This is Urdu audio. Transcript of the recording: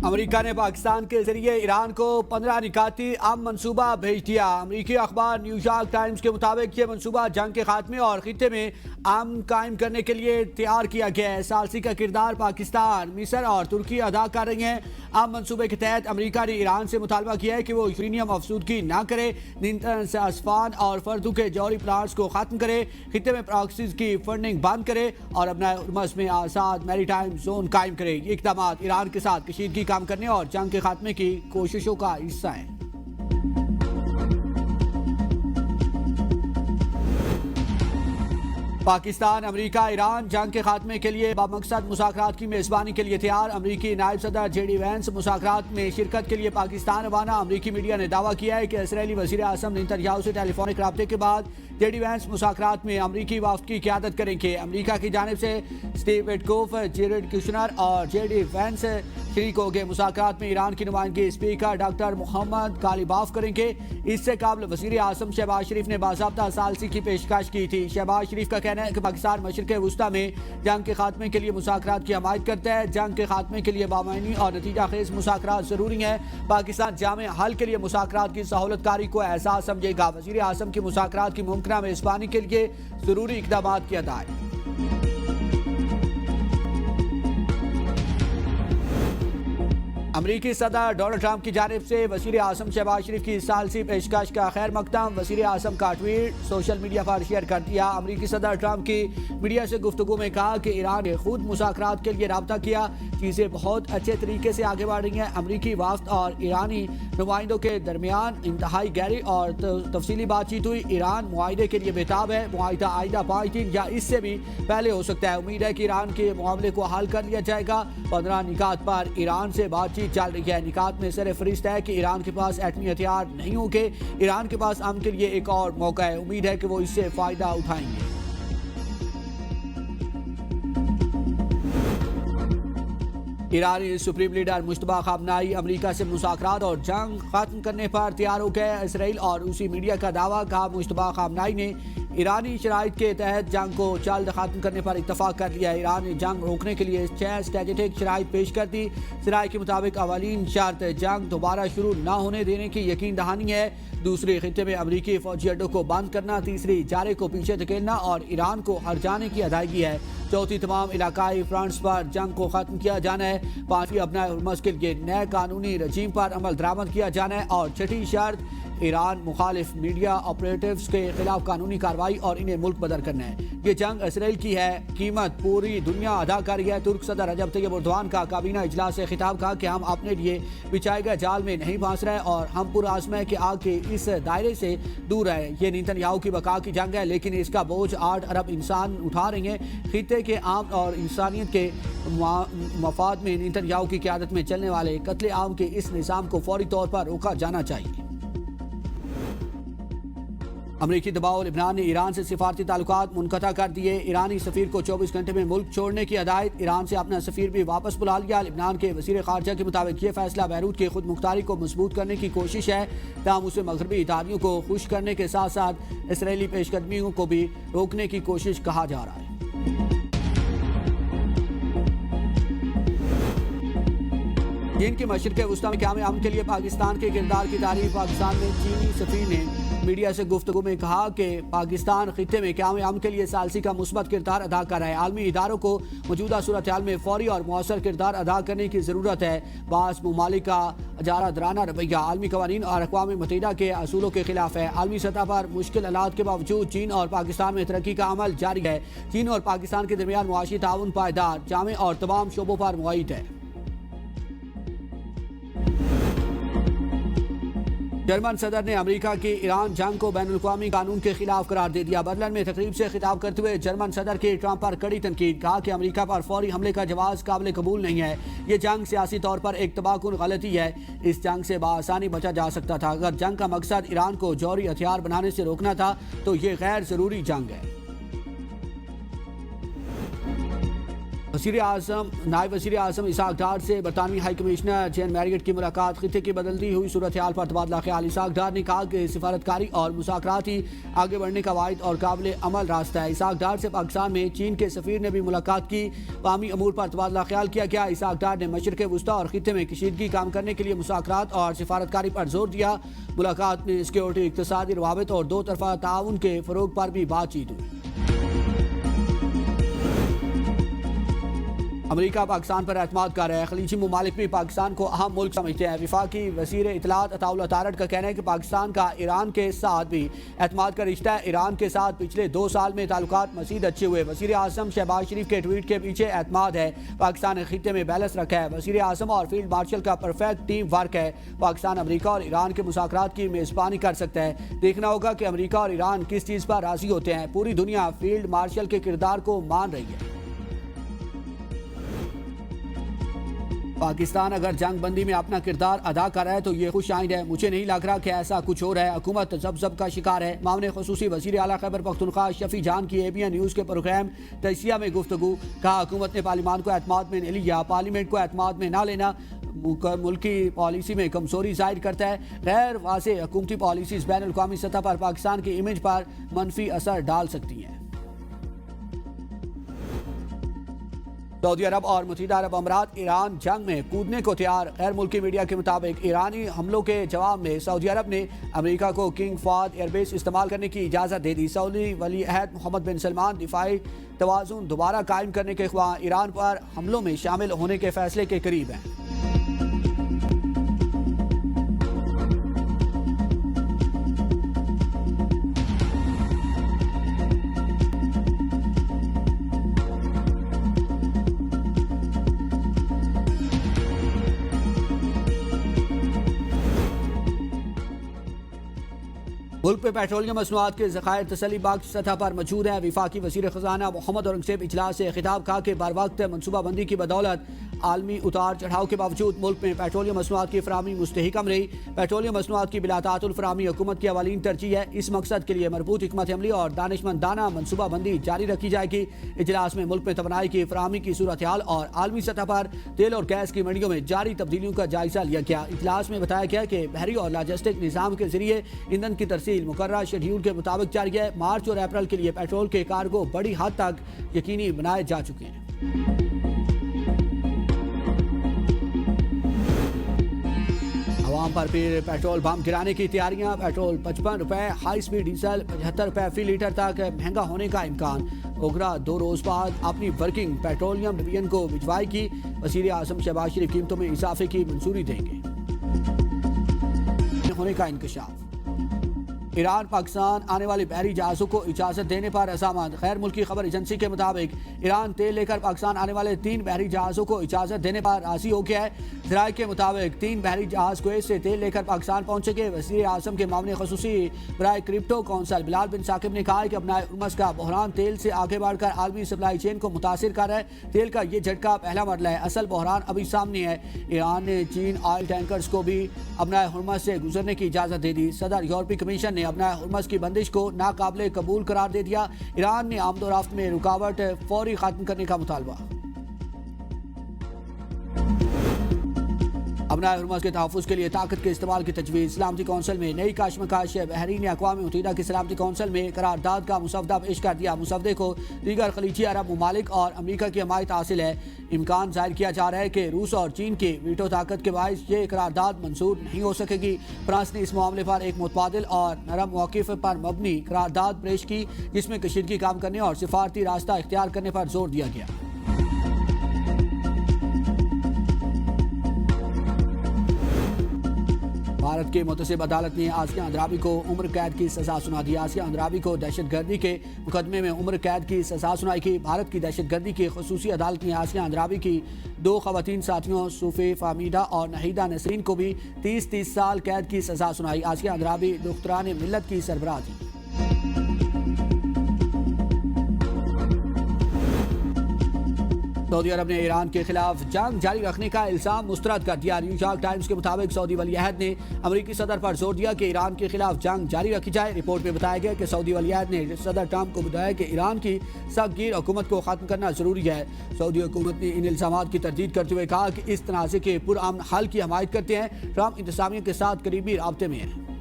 امریکہ نے پاکستان کے ذریعے ایران کو 15 نکاتی امن منصوبہ بھیج دیا۔ امریکی اخبار نیویارک ٹائمز کے مطابق یہ منصوبہ جنگ کے خاتمے اور خطے میں امن قائم کرنے کے لیے تیار کیا گیا ہے۔ ثالثی کا کردار پاکستان، مصر اور ترکی ادا کر رہی ہیں۔ امن منصوبے کے تحت امریکہ نے ایران سے مطالبہ کیا ہے کہ وہ یورینیم افزودگی نہ کرے، اسفان اور فردو کے جوہری پلانٹس کو ختم کرے، خطے میں پراکسیز کی فنڈنگ بند کرے اور اپنا ہرمز میں آزاد میری ٹائم زون قائم کرے۔ یہ اقدامات ایران کے ساتھ کشیدگی کام کرنے اور جنگ کے خاتمے کی کوششوں کا حصہ ہیں۔ پاکستان، امریکہ، ایران جنگ کے خاتمے کے لیے بامقصد مذاکرات کی میزبانی کے لیے تیار۔ امریکی نائب صدر جے ڈی وینس مذاکرات میں شرکت کے لیے پاکستان روانہ۔ امریکی میڈیا نے دعویٰ کیا ہے کہ اسرائیلی وزیر اعظم نیتن یاہو سے ٹیلی فونک رابطے کے بعد جے ڈی وینس مذاکرات میں امریکی وفد کی قیادت کریں گے۔ امریکہ کی جانب سے اسٹیو وٹکوف، جیریڈ کشنر اور جے ڈی وینس شریک ہوں گے۔ مذاکرات میں ایران کی نمائندگی اسپیکر ڈاکٹر محمد غالباف کریں گے۔ اس سے قبل وزیر اعظم شہباز شریف نے باضابطہ ثالثی کی پیشکش کی تھی۔ شہباز شریف کا کہنا ہے کہ پاکستان مشرق وسطیٰ میں جنگ کے خاتمے کے لیے مذاکرات کی حمایت کرتا ہے۔ جنگ کے خاتمے کے لیے بامعنی اور نتیجہ خیز مذاکرات ضروری ہیں۔ پاکستان جامع حل کے لیے مذاکرات کی سہولت کاری کو احساس سمجھے گا۔ وزیر اعظم کی مذاکرات کی ممکنہ میزبانی کے لیے ضروری اقدامات کی ہدایت۔ امریکی صدر ڈونلڈ ٹرمپ کی جانب سے وزیر اعظم شہباز شریف کی ثالثی پیشکش کا خیر مقدم۔ وزیر اعظم کا ٹویٹ سوشل میڈیا پر شیئر کر دیا۔ امریکی صدر ٹرمپ کی میڈیا سے گفتگو میں کہا کہ ایران نے خود مذاکرات کے لیے رابطہ کیا، چیزیں بہت اچھے طریقے سے آگے بڑھ رہی ہیں۔ امریکی وفد اور ایرانی نمائندوں کے درمیان انتہائی گہری اور تفصیلی بات چیت ہوئی۔ ایران معاہدے کے لیے بےتاب ہے۔ معاہدہ آئندہ 5 دن یا اس سے بھی پہلے ہو سکتا ہے۔ امید ہے کہ ایران کے معاملے کو حل کر لیا جائے گا۔ 15 نکات پر ایران سے بات چیت چل رہی ہے۔ نکات میں سر فہرست ہے کہ ایران کے پاس ایٹمی ہتھیار نہیں ہوں گے۔ ایران کے پاس امن کے لیے ایک اور موقع ہے۔ امید ہے کہ وہ اس سے فائدہ اٹھائیں گے۔ ایرانی سپریم لیڈر مجتبیٰ خامنہئی امریکہ سے مذاکرات اور جنگ ختم کرنے پر تیار ہو گئے۔ اسرائیل اور روسی میڈیا کا دعویٰ، کہا مجتبیٰ خامنہئی نے ایرانی شرائط کے تحت جنگ کو جلد ختم کرنے پر اتفاق کر لیا ہے۔ ایران نے جنگ روکنے کے لیے 6 اسٹریٹجک شرائط پیش کر دی۔ ذرائع کے مطابق اولین شرط جنگ دوبارہ شروع نہ ہونے دینے کی یقین دہانی ہے۔ دوسری، خطے میں امریکی فوجی اڈوں کو بند کرنا۔ تیسری، جارے کو پیچھے دھکیلنا اور ایران کو ہر جانے کی ادائیگی ہے۔ چوتھی، تمام علاقائی فرنٹس پر جنگ کو ختم کیا جانا ہے۔ پانچویں، اپنا ہرمز کے لیے نئے قانونی رجیم پر عمل درآمد کیا جانا ہے۔ اور چھٹی شرط، ایران مخالف میڈیا آپریٹیوز کے خلاف قانونی کارروائی اور انہیں ملک بدر کرنا ہے۔ یہ جنگ اسرائیل کی ہے، قیمت پوری دنیا ادا کر رہی ہے۔ ترک صدر رجب طیب اردوان کا کابینہ اجلاس سے خطاب، کہا کہ ہم اپنے لیے بچھائے گئے جال میں نہیں پھنس رہے اور ہم پرعزم ہیں کہ آگ کے اس دائرے سے دور رہے۔ یہ نیتن یاہو کی بقا کی جنگ ہے، لیکن اس کا بوجھ 8 ارب انسان اٹھا رہے ہیں۔ خطے کے عام اور انسانیت کے مفاد میں نیتن یاہو کی قیادت میں چلنے والے قتل عام کے اس نظام کو فوری طور پر روکا جانا چاہیے۔ امریکی دباؤ، لبنان نے ایران سے سفارتی تعلقات منقطع کر دیے۔ ایرانی سفیر کو 24 گھنٹے میں ملک چھوڑنے کی ہدایت۔ ایران سے اپنا سفیر بھی واپس بلا لیا۔ لبنان کے وزیر خارجہ کے مطابق یہ فیصلہ بیروت کی خود مختاری کو مضبوط کرنے کی کوشش ہے، تاہم اسے مغربی اتحادیوں کو خوش کرنے کے ساتھ ساتھ اسرائیلی پیش قدمیوں کو بھی روکنے کی کوشش کہا جا رہا ہے۔ چین کے مشرق وسطیٰ میں قیام امن کے لیے پاکستان کے کردار کی تعریف۔ پاکستان میں چینی سفیر نے میڈیا سے گفتگو میں کہا کہ پاکستان خطے میں قیام امن کے لیے ثالثی کا مثبت کردار ادا کر رہا ہے۔ عالمی اداروں کو موجودہ صورتحال میں فوری اور مؤثر کردار ادا کرنے کی ضرورت ہے۔ بعض ممالک کا اجارہ درانہ رویہ عالمی قوانین اور اقوام متحدہ کے اصولوں کے خلاف ہے۔ عالمی سطح پر مشکل حالات کے باوجود چین اور پاکستان میں ترقی کا عمل جاری ہے۔ چین اور پاکستان کے درمیان معاشی تعاون پائیدار، جامع اور تمام شعبوں پر معید ہے۔ جرمن صدر نے امریکہ کی ایران جنگ کو بین الاقوامی قانون کے خلاف قرار دے دیا۔ برلن میں تقریب سے خطاب کرتے ہوئے جرمن صدر کی ٹرمپ پر کڑی تنقید، کہا کہ امریکہ پر فوری حملے کا جواز قابل قبول نہیں ہے۔ یہ جنگ سیاسی طور پر ایک تباہ کن غلطی ہے۔ اس جنگ سے بآسانی بچا جا سکتا تھا۔ اگر جنگ کا مقصد ایران کو جوہری ہتھیار بنانے سے روکنا تھا تو یہ غیر ضروری جنگ ہے۔ نائب وزیر اعظم اسحاق ڈار سے برطانوی ہائی کمشنر جین میریٹ کی ملاقات، خطے کی بدلتی ہوئی صورتحال پر تبادلہ خیال۔ اسحاق ڈار نے کہا کہ سفارتکاری اور مذاکرات ہی آگے بڑھنے کا واحد اور قابل عمل راستہ ہے۔ اسحاق ڈار سے پاکستان میں چین کے سفیر نے بھی ملاقات کی، باہمی امور پر تبادلہ خیال کیا گیا۔ اسحاق ڈار نے مشرق وسطی اور خطے میں کشیدگی کام کرنے کے لیے مذاکرات اور سفارتکاری پر زور دیا۔ ملاقات میں سیکورٹی، اقتصادی روابط اور دو طرفہ تعاون کے فروغ پر بھی بات چیت ہوئی۔ امریکہ پاکستان پر اعتماد کر رہا ہے، خلیجی ممالک بھی پاکستان کو اہم ملک سمجھتے ہیں۔ وفاقی وزیر اطلاعات عطاء اللہ تارڑ کا کہنا ہے کہ پاکستان کا ایران کے ساتھ بھی اعتماد کا رشتہ ہے۔ ایران کے ساتھ پچھلے 2 سال میں تعلقات مزید اچھے ہوئے۔ وزیر اعظم شہباز شریف کے ٹویٹ کے پیچھے اعتماد ہے۔ پاکستان نے خطے میں بیلنس رکھا ہے۔ وزیر اعظم اور فیلڈ مارشل کا پرفیکٹ ٹیم ورک ہے۔ پاکستان امریکہ اور ایران کے مذاکرات کی میزبانی کر سکتا ہے۔ دیکھنا ہوگا کہ امریکہ اور ایران کس چیز پر راضی ہوتے ہیں۔ پوری دنیا فیلڈ مارشل کے کردار کو مان رہی ہے۔ پاکستان اگر جنگ بندی میں اپنا کردار ادا کر رہا ہے تو یہ خوش آئند ہے۔ مجھے نہیں لگ رہا کہ ایسا کچھ ہو رہا ہے۔ حکومت ذب کا شکار ہے۔ معاون خصوصی وزیر اعلیٰ خیبر پختونخوا شفیع جان کی ABN نیوز کے پروگرام تجزیہ میں گفتگو، کہا حکومت نے پارلیمان کو اعتماد میں نہیں لیا، پارلیمنٹ کو اعتماد میں نہ لینا ملکی پالیسی میں کمزوری ظاہر کرتا ہے۔ غیر واضح حکومتی پالیسیز بین الاقوامی سطح پر پاکستان کی امیج پر منفی اثر ڈال سکتی ہیں۔ سعودی عرب اور متحدہ عرب امارات ایران جنگ میں کودنے کو تیار۔ غیر ملکی میڈیا کے مطابق ایرانی حملوں کے جواب میں سعودی عرب نے امریکہ کو کنگ فہد ایئر بیس استعمال کرنے کی اجازت دے دی۔ سعودی ولی عہد محمد بن سلمان دفاعی توازن دوبارہ قائم کرنے کے خواہاں ایران پر حملوں میں شامل ہونے کے فیصلے کے قریب ہیں۔ ملک پہ پیٹرولیم مصنوعات کے ذخائر تسلی بخش سطح پر موجود ہیں۔ وفاقی وزیر خزانہ محمد اورنگزیب اجلاس سے خطاب کہا کہ بر وقت منصوبہ بندی کی بدولت عالمی اتار چڑھاؤ کے باوجود ملک میں پیٹرولیم مصنوعات کی فراہمی مستحکم رہی۔ پیٹرولیم مصنوعات کی بلا تعطل فراہمی حکومت کی اولین ترجیح ہے۔ اس مقصد کے لیے مربوط حکمت عملی اور دانشمندانہ منصوبہ بندی جاری رکھی جائے گی۔ اجلاس میں ملک میں توانائی کی فراہمی کی صورتحال اور عالمی سطح پر تیل اور گیس کی منڈیوں میں جاری تبدیلیوں کا جائزہ لیا گیا۔ اجلاس میں بتایا گیا کہ بحری اور لاجسٹک نظام کے ذریعے ایندھن کی ترسیل مقررہ شیڈول کے مطابق جاری ہے۔ مارچ اور اپریل کے لیے پیٹرول کے کارگو بڑی حد تک یقینی بنائے جا چکے ہیں۔ عوام پر پھر پیٹرول بم گرانے کی تیاریاں۔ پیٹرول 55 روپے، ہائی سپیڈ ڈیزل 75 روپے فی لیٹر تک مہنگا ہونے کا امکان۔ اوگرا 2 روز بعد اپنی ورکنگ پیٹرولیم ڈویژن کو بھجوائے گی۔ وزیر اعظم شہباز شریف قیمتوں میں اضافے کی منظوری دیں گے۔ ہونے کا انکشاف۔ ایران پاکستان آنے والے بحری جہازوں کو اجازت دینے پر رضامند۔ غیر ملکی خبر ایجنسی کے مطابق ایران تیل لے کر پاکستان آنے والے 3 بحری جہازوں کو اجازت دینے پر راضی ہو گیا ہے۔ ذرائع کے مطابق 3 بحری جہاز کویت سے تیل لے کر پاکستان پہنچے گے۔ وزیر اعظم کے معاون خصوصی برائے کرپٹو کونسل بلال بن ثاقب نے کہا ہے کہ اپنا ہرمز کا بحران تیل سے آگے بڑھ کر عالمی سپلائی چین کو متاثر کر رہا ہے۔ تیل کا یہ جھٹکا پہلا مرحلہ ہے، اصل بحران ابھی سامنے ہے۔ ایران نے چین آئل ٹینکرز کو بھی اپنا ہرمز سے گزرنے کی اجازت دے دی۔ صدر یورپی کمیشن نے اپنا ہرمز کی بندش کو ناقابل قبول قرار دے دیا۔ ایران نے آمد و رفت میں رکاوٹ فوری ختم کرنے کا مطالبہ۔ اپنا ہرمز کے تحفظ کے لیے طاقت کے استعمال کی تجویز۔ سلامتی کونسل میں نئی کشمکش۔ بحرین نے اقوام متحدہ کی سلامتی کونسل میں قرارداد کا مسودہ پیش کر دیا۔ مسودے کو دیگر خلیجی عرب ممالک اور امریکہ کی حمایت حاصل ہے۔ امکان ظاہر کیا جا رہا ہے کہ روس اور چین کی ویٹو طاقت کے باعث یہ قرارداد منظور نہیں ہو سکے گی۔ فرانس نے اس معاملے پر ایک متبادل اور نرم موقف پر مبنی قرارداد پیش کی، جس میں کشیدگی کام کرنے اور سفارتی راستہ اختیار کرنے پر زور دیا گیا۔ بھارت کے متصب عدالت نے آسیہ اندرابی کو عمر قید کی سزا سنا دی۔ آسیہ اندرابی کو دہشت گردی کے مقدمے میں عمر قید کی سزا سنائی گئی۔ بھارت کی دہشت گردی کی خصوصی عدالت نے آسیہ اندرابی کی 2 خواتین ساتھیوں صوفی فامیدہ اور نہیدہ نسرین کو بھی 30 سال قید کی سزا سنائی۔ آسیہ اندرابی دختران ملت کی سربراہ تھی۔ سعودی عرب نے ایران کے خلاف جنگ جاری رکھنے کا الزام مسترد کر دیا۔ نیو یارک ٹائمز کے مطابق سعودی ولی عہد نے امریکی صدر پر زور دیا کہ ایران کے خلاف جنگ جاری رکھی جائے۔ رپورٹ میں بتایا گیا کہ سعودی ولی عہد نے صدر ٹرمپ کو بتایا کہ ایران کی سخت گیر حکومت کو ختم کرنا ضروری ہے۔ سعودی حکومت نے ان الزامات کی تردید کرتے ہوئے کہا کہ اس تنازع کے پرامن حل کی حمایت کرتے ہیں۔ ٹرمپ انتظامیہ کے ساتھ قریبی رابطے میں ہیں۔